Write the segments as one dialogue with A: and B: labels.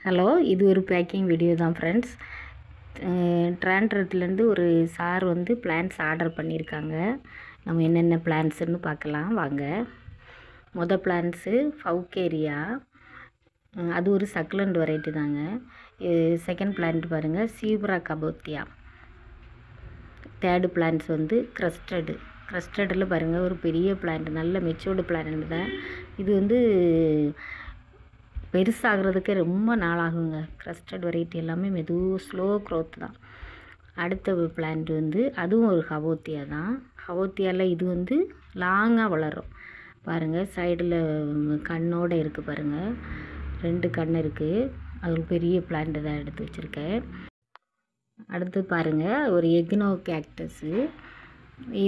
A: Hello, இது ஒரு packing video தான் ஃப்ரெண்ட்ஸ். ட்ராண்ட்ரட்லேருந்து ஒரு சார் வந்து பிளான்ஸ் ஆர்டர் பண்ணியிருக்காங்க. நம்ம என்னென்ன பிளான்ஸுன்னு பார்க்கலாம் வாங்க. பிளான்ஸு ஃபவுக்கேரியா, அது ஒரு சக்குலண்ட் வெரைட்டி தாங்க. செகண்ட் பிளான்ட் பாருங்கள், சீப்ரா கபோத்தியா. தேர்டு பிளான்ஸ் வந்து க்ரஸ்டடில் பாருங்கள், ஒரு பெரிய பிளான்ட், நல்ல மெச்சூர்டு பிளான்ட் தான். இது வந்து பெருசாகிறதுக்கு ரொம்ப நாளாகுங்க. க்ரஸ்டட் வெரைட்டி எல்லாமே ஸ்லோ க்ரோத் தான். அடுத்த பிளான்ட் வந்து அதுவும் ஒரு கபோத்தியா தான். கபோத்தியாவில் இது வந்து லாங்காக வளரும் பாருங்கள். சைடில் கண்ணோடு இருக்குது பாருங்கள், 2 கண் இருக்குது. அது ஒரு பெரிய பிளான்ட் தான் எடுத்து வச்சுருக்கேன். அடுத்து பாருங்கள், ஒரு எக்னோ கேக்டஸு.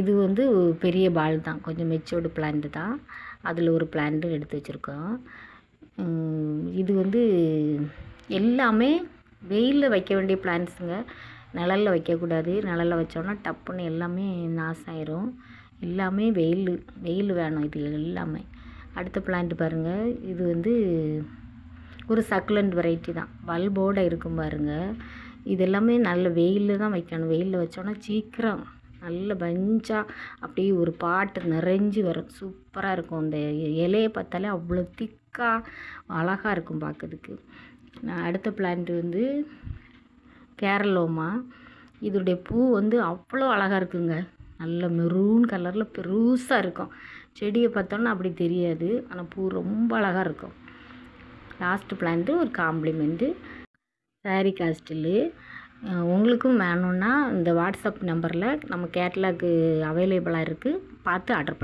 A: இது வந்து பெரிய பால் தான், கொஞ்சம் மெச்சூர்டு பிளான்ட் தான். அதில் ஒரு பிளான்ட்டு எடுத்து வச்சுருக்கோம். இது வந்து எல்லாமே வெயிலில் வைக்க வேண்டிய பிளான்ட்ஸுங்க. நிழலில் வைக்கக்கூடாது. நிழலில் வச்சோன்னா டப்புன்னு எல்லாமே நாசாயிரும். எல்லாமே வெயில் வேணும் இது எல்லாமே. அடுத்த பிளான்ட் பாருங்கள், இது வந்து ஒரு சக்குலண்ட் வெரைட்டி தான், பல்போடு இருக்கும் பாருங்கள். இது எல்லாமே நல்ல வெயிலில் தான் வைக்கணும். வெயிலில் வச்சோன்னா சீக்கிரம் நல்ல பஞ்சாக அப்படியே ஒரு பாட்டு நிறைஞ்சி வரும். சூப்பராக இருக்கும். அந்த இலையை பார்த்தாலே அவ்வளோ திக்காக அழகாக இருக்கும் பார்க்கறதுக்கு. அடுத்த பிளான்ட் வந்து கேரளோமா. இதோடைய பூ வந்து அவ்வளோ அழகாக இருக்குங்க. நல்ல மெரூன் கலரில் பெருசாக இருக்கும். செடியை பார்த்தோன்னா அப்படி தெரியாது, ஆனால் பூ ரொம்ப அழகாக இருக்கும். லாஸ்ட்டு பிளான்ட்டு ஒரு காம்ப்ளிமெண்ட்டு சாரி காஸ்டிலு. உங்களுக்கும் வேணும்னா இந்த வாட்ஸ்அப் நம்பரில் நம்ம கேட்லாக் அவைலபிளாக இருக்குது, பார்த்து ஆர்டர் பண்ணுங்கள்.